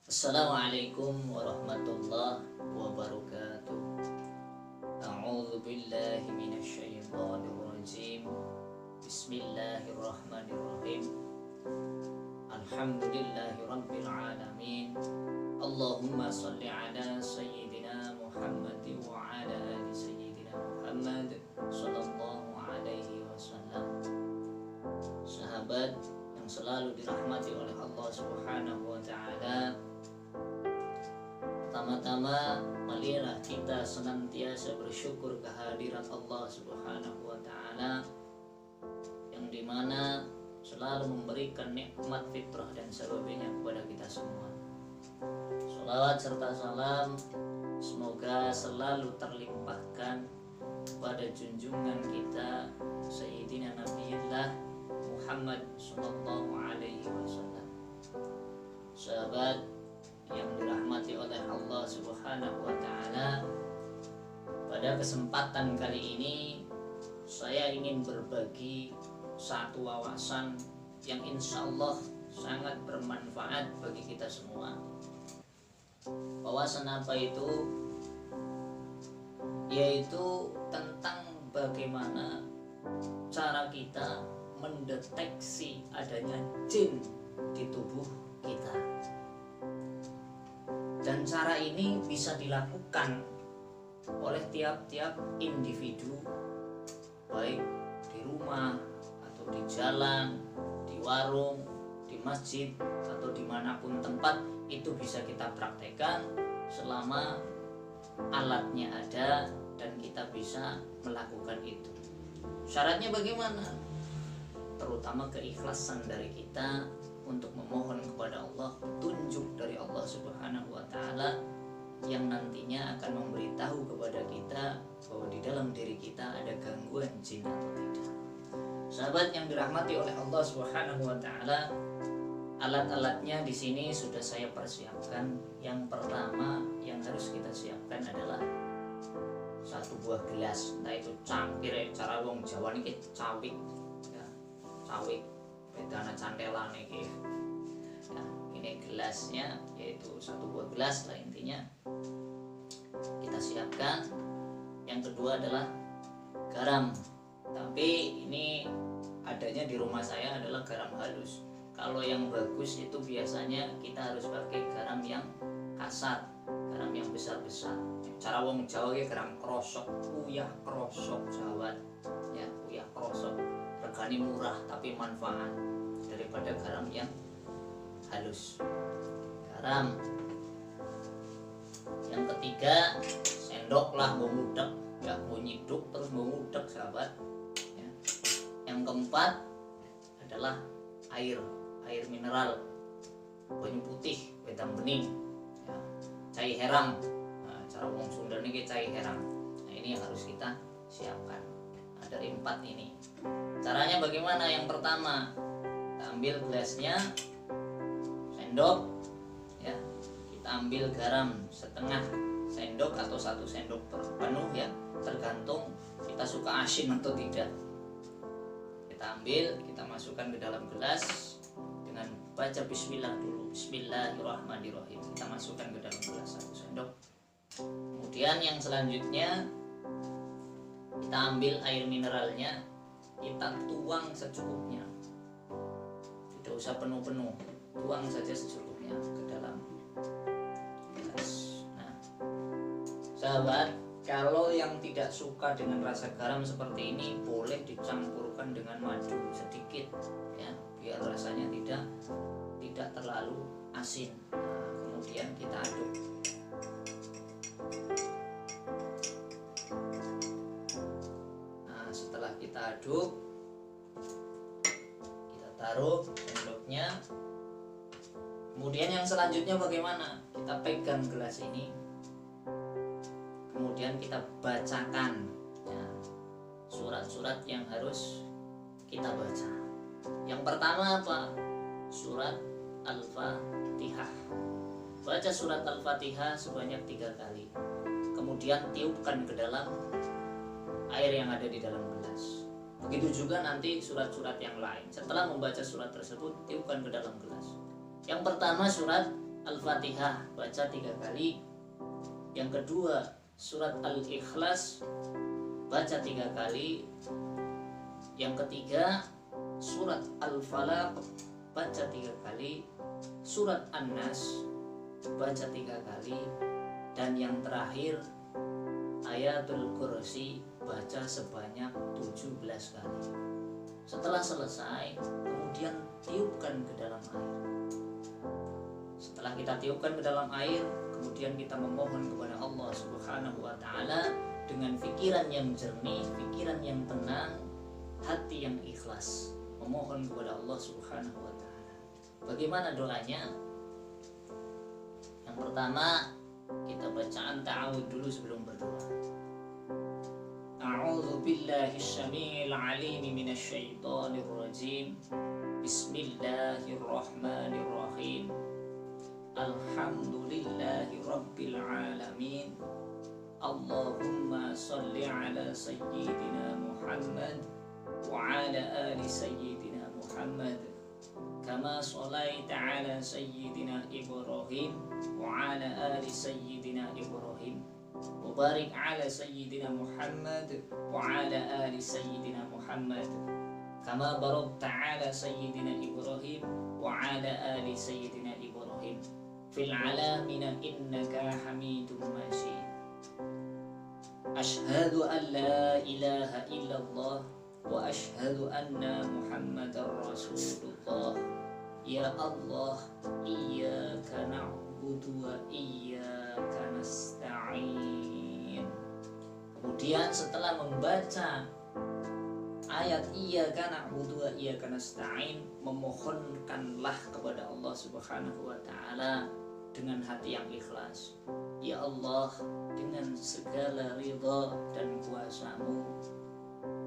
Assalamualaikum warahmatullahi wabarakatuh. A'udzu billahi minasyaitonir rajim. Bismillahirrahmanirrahim. Alhamdulillahi rabbil alamin. Allahumma shalli ala sayyidina Muhammad wa ala ali sayyidina Muhammad sallallahu alaihi wasallam. Sahabat yang selalu dirahmati oleh Allah Subhanahu wa taala, pertama-tama marilah kita senantiasa bersyukur kehadiran Allah Subhanahu wa taala yang dimana selalu memberikan nikmat fitrah dan sebagainya kepada kita semua. Sholawat serta salam semoga selalu terlimpahkan pada junjungan kita Sayyidina Nabiyullah Muhammad sallallahu alaihi wasallam. Sahabat yang dirahmati oleh Allah Subhanahu wa taala, pada kesempatan kali ini saya ingin berbagi satu wawasan yang insya Allah sangat bermanfaat bagi kita semua. Wawasan apa itu? Yaitu tentang bagaimana cara kita mendeteksi adanya jin di tubuh kita. Dan cara ini bisa dilakukan oleh tiap-tiap individu, baik di rumah atau di jalan, di warung, di masjid atau dimanapun tempat. Itu bisa kita praktekkan selama alatnya ada dan kita bisa melakukan itu. Syaratnya bagaimana? Terutama keikhlasan dari kita untuk memohon kepada Allah petunjuk dari Allah Subhanahu wa taala yang nantinya akan memberitahu kepada kita bahwa di dalam diri kita ada gangguan jin atau tidak. Sahabat yang dirahmati oleh Allah Subhanahu wa taala, alat-alatnya di sini sudah saya persiapkan. Yang pertama yang harus kita siapkan adalah satu buah gelas, entah itu cangkir, cara wong Jawa niki cawik, ya, cawik, bedana cantelan niki. Nah, ini gelasnya, yaitu satu buah gelas lah intinya. Kita siapkan. Yang kedua adalah garam. Tapi ini adanya di rumah saya adalah garam halus. Kalau yang bagus itu biasanya kita harus pakai garam yang kasar, garam yang besar-besar. Cara wong Jawa ke garam krosok, uyah krosok Jawa, ya uyah krosok. Regane murah tapi manfaat daripada garam yang halus. Garam. Yang ketiga, sendok lah mau mudek, ya mau nyiduk terus mau mudek sahabat. Ya. Yang keempat adalah air mineral, banyu putih, wedang bening, ya, cai herang. Nah, cara wong Sunda ini cai herang. Nah, ini yang harus kita siapkan. Nah, dari 4 ini. Caranya bagaimana? Yang pertama, kita ambil gelasnya, sendok, ya, kita ambil garam setengah sendok atau 1 sendok penuh, ya, tergantung kita suka asin atau tidak. Kita ambil, kita masukkan ke dalam gelas dengan baca bismillah dulu. Bismillahirrahmanirrahim. Kita masukkan ke dalam gelas 1 sendok. Kemudian yang selanjutnya kita ambil air mineralnya, kita tuang secukupnya. Tidak usah penuh-penuh, tuang saja secukupnya ke dalam gelas. Nah, sahabat, kalau yang tidak suka dengan rasa garam seperti ini boleh dicampurkan dengan madu sedikit, ya, biar rasanya tidak terlalu asin. Nah, kemudian kita aduk. Nah, setelah kita aduk, kita taruh sendoknya. Kemudian yang selanjutnya bagaimana? Kita pegang gelas ini, kemudian kita bacakan, ya, surat-surat yang harus kita baca. Yang pertama apa? Surat Al-Fatihah. Baca surat Al-Fatihah sebanyak 3 kali. Kemudian tiupkan ke dalam air yang ada di dalam gelas. Begitu juga nanti surat-surat yang lain. Setelah membaca surat tersebut, tiupkan ke dalam gelas. Yang pertama surat Al-Fatihah baca 3 kali. Yang kedua surat Al-Ikhlas baca 3 kali. Yang ketiga surat Al-Falaq baca 3 kali. Surat An-Nas baca 3 kali. Dan yang terakhir Ayatul Kursi baca sebanyak 17 kali. Setelah selesai, kemudian tiupkan ke dalam air. Setelah kita tiupkan ke dalam air, kemudian kita memohon kepada Allah Subhanahu wa Ta'ala dengan pikiran yang jernih, pikiran yang tenang, hati yang ikhlas, memohon kepada Allah Subhanahu wa Ta'ala. Bagaimana doanya? Yang pertama, kita bacaan ta'awud dulu sebelum berdoa. A'udzu billahi syami'il 'alim minasy syaithanir rajim. Bismillahirrahmanirrahim. Alhamdulillahi rabbil alamin. Allahumma shalli ala sayyidina Muhammad wa ala ali sayyidina Muhammad kama shallaita ala sayyidina Ibrahim wa ala ali sayyidina Ibrahim wa barik ala sayyidina Muhammad wa ala ali sayyidina Muhammad kama barakta ala sayyidina Ibrahim wa ala ali sayyidina Ibrahim fil alamina innaka Hamidum Majid. Ashhadu an la ilaha illallah wa ashhadu anna Muhammadar Rasulullah. Ya Allah, iyyaka na'budu wa iyyaka nasta'in. Kemudian setelah membaca ayat iyyaka na'budu wa iyyaka nasta'in, memohonkanlah kepada Allah Subhanahu wa Ta'ala dengan hati yang ikhlas. Ya Allah, dengan segala ridha dan kuasa-Mu,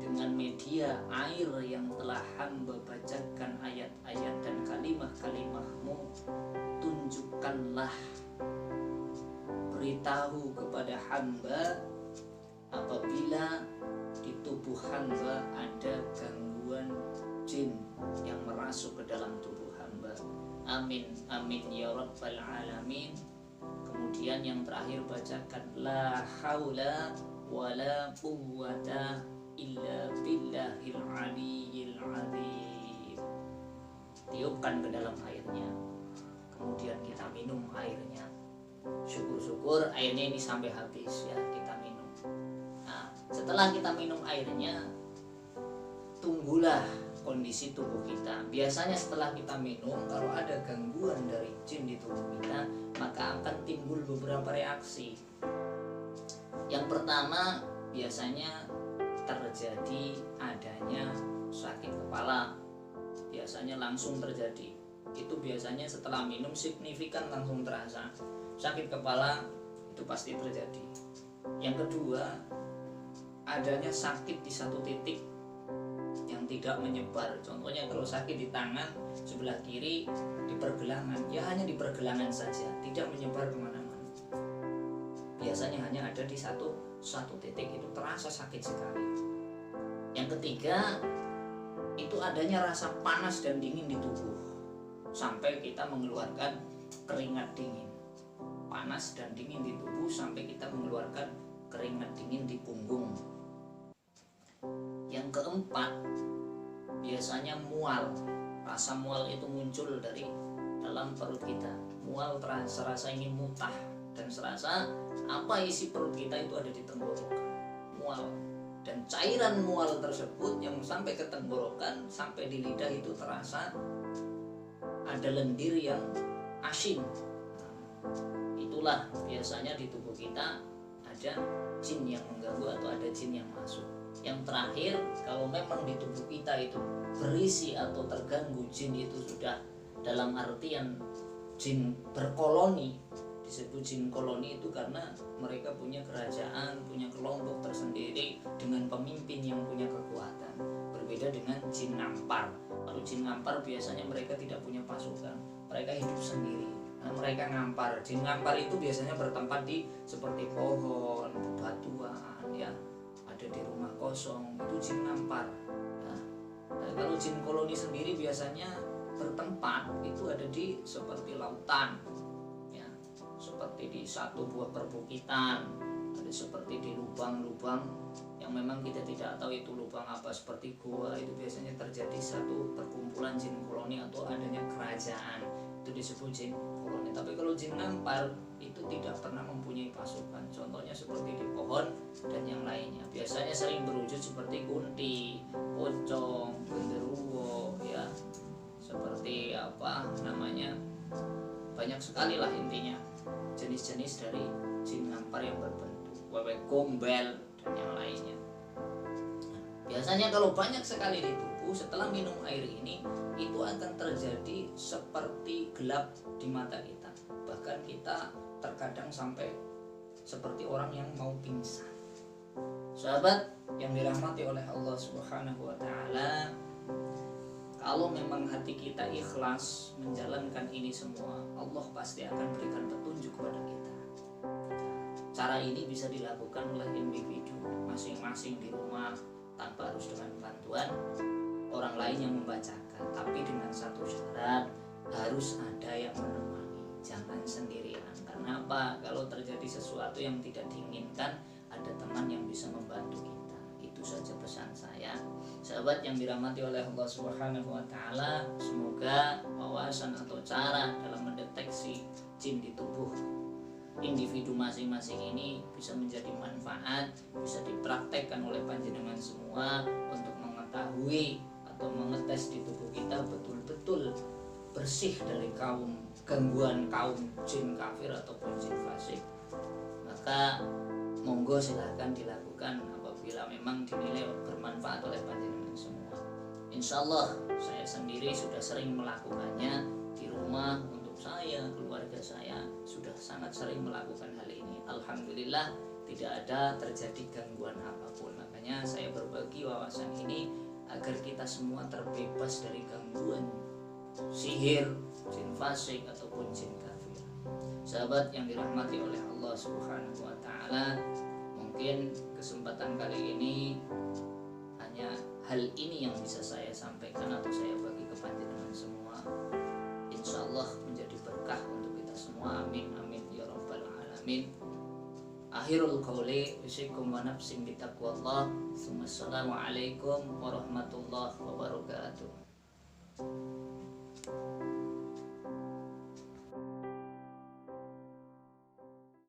dengan media air yang telah hamba bacakan ayat-ayat dan kalimah-kalimah-Mu, tunjukkanlah, beritahu kepada hamba apabila di tubuh hamba ada gangguan jin yang merasuk ke dalam tubuh hamba. Amin, amin ya rabbal alamin. Kemudian yang terakhir bacakan la haula wala quwwata illa billahil aliyyil azim. Tiupkan ke dalam airnya. Kemudian kita minum airnya. Syukur-syukur airnya ini sampai habis ya, kita minum. Nah, setelah kita minum airnya, tunggulah kondisi tubuh kita. Biasanya setelah kita minum, kalau ada gangguan dari jin di tubuh kita, maka akan timbul beberapa reaksi. Yang pertama, biasanya terjadi adanya sakit kepala. Biasanya langsung terjadi. Itu biasanya setelah minum signifikan langsung terasa. Sakit kepala itu pasti terjadi. Yang kedua, adanya sakit di satu titik yang tidak menyebar. Contohnya kalau sakit di tangan sebelah kiri, di pergelangan, ya hanya di pergelangan saja, tidak menyebar kemana-mana. Biasanya hanya ada di satu titik, itu terasa sakit sekali. Yang ketiga, itu adanya rasa panas dan dingin di tubuh, sampai kita mengeluarkan keringat dingin. Panas dan dingin di tubuh sampai kita mengeluarkan keringat dingin di punggung. Yang keempat, biasanya mual. Rasa mual itu muncul dari dalam perut kita. Mual serasa ingin muntah dan serasa apa isi perut kita itu ada di tenggorokan. Mual. Dan cairan mual tersebut yang sampai ke tenggorokan, sampai di lidah itu terasa ada lendir yang asin. Itulah biasanya di tubuh kita ada jin yang mengganggu atau ada jin yang masuk. Yang terakhir, kalau memang di tubuh kita itu berisi atau terganggu jin, itu sudah dalam artian jin berkoloni. Disebut jin koloni itu karena mereka punya kerajaan, punya kelompok tersendiri dengan pemimpin yang punya kekuatan. Berbeda dengan jin ngampar. Kalau jin ngampar biasanya mereka tidak punya pasukan, mereka hidup sendiri. Nah, mereka ngampar. Jin ngampar itu biasanya bertempat di seperti pohon, batuan, ya, ada di rumah kosong. Itu jin ngampar. Nah, kalau jin koloni sendiri biasanya bertempat itu ada di seperti lautan, seperti di satu buah perbukitan, ada seperti di lubang-lubang yang memang kita tidak tahu itu lubang apa, seperti gua. Itu biasanya terjadi satu perkumpulan jin koloni atau adanya kerajaan, itu disebut jin koloni. Tapi kalau jin ngampar itu tidak pernah mempunyai pasukan, contohnya seperti di pohon dan yang lainnya. Biasanya sering berwujud seperti kunti, pocong, genderuwo, ya seperti apa namanya, banyak sekali lah intinya jenis-jenis dari jin ngampar yang berbentuk wewe gombel dan yang lainnya. Biasanya kalau banyak sekali di tubuh, setelah minum air ini itu akan terjadi seperti gelap di mata kita, bahkan kita terkadang sampai seperti orang yang mau pingsan. Sahabat yang dirahmati oleh Allah Subhanahu wa taala, kalau memang hati kita ikhlas menjalankan ini semua, Allah pasti akan berikan petunjuk kepada kita. Cara ini bisa dilakukan oleh individu masing-masing di rumah tanpa harus dengan bantuan orang lain yang membacakan, tapi dengan satu syarat, harus ada yang menemani, jangan sendirian. Karena apa? Kalau terjadi sesuatu yang tidak diinginkan, ada teman yang bisa membantu kita. Itu saja pesan saya, sahabat yang dirahmati oleh Allah Subhanahu wa taala. Semoga wawasan atau cara dalam mendeteksi jin di tubuh individu masing-masing ini bisa menjadi manfaat, bisa dipraktekkan oleh panjenengan semua untuk mengetahui atau mengetes di tubuh kita betul-betul bersih dari gangguan kaum jin kafir ataupun jin fasik. Maka monggo silahkan dilakukan apabila memang dinilai bermanfaat oleh panjenengan semua. Insya Allah saya sendiri sudah sering melakukannya di rumah. Untuk saya, keluarga saya sudah sangat sering melakukan hal ini. Alhamdulillah tidak ada terjadi gangguan apapun. Makanya saya berbagi wawasan ini agar kita semua terbebas dari gangguan sihir, jin fasik ataupun jin kafir. Sahabat yang dirahmati oleh Allah Subhanahu wa taala, mungkin kesempatan kali ini hanya hal ini yang bisa saya sampaikan atau saya bagi ke panjenengan semua. Insya Allah menjadi berkah untuk kita semua. Amin amin ya rabbal alamin. Akhirul qawli usikum wa nafsin bitaqwallah. Assalamualaikum warahmatullahi wabarakatuh.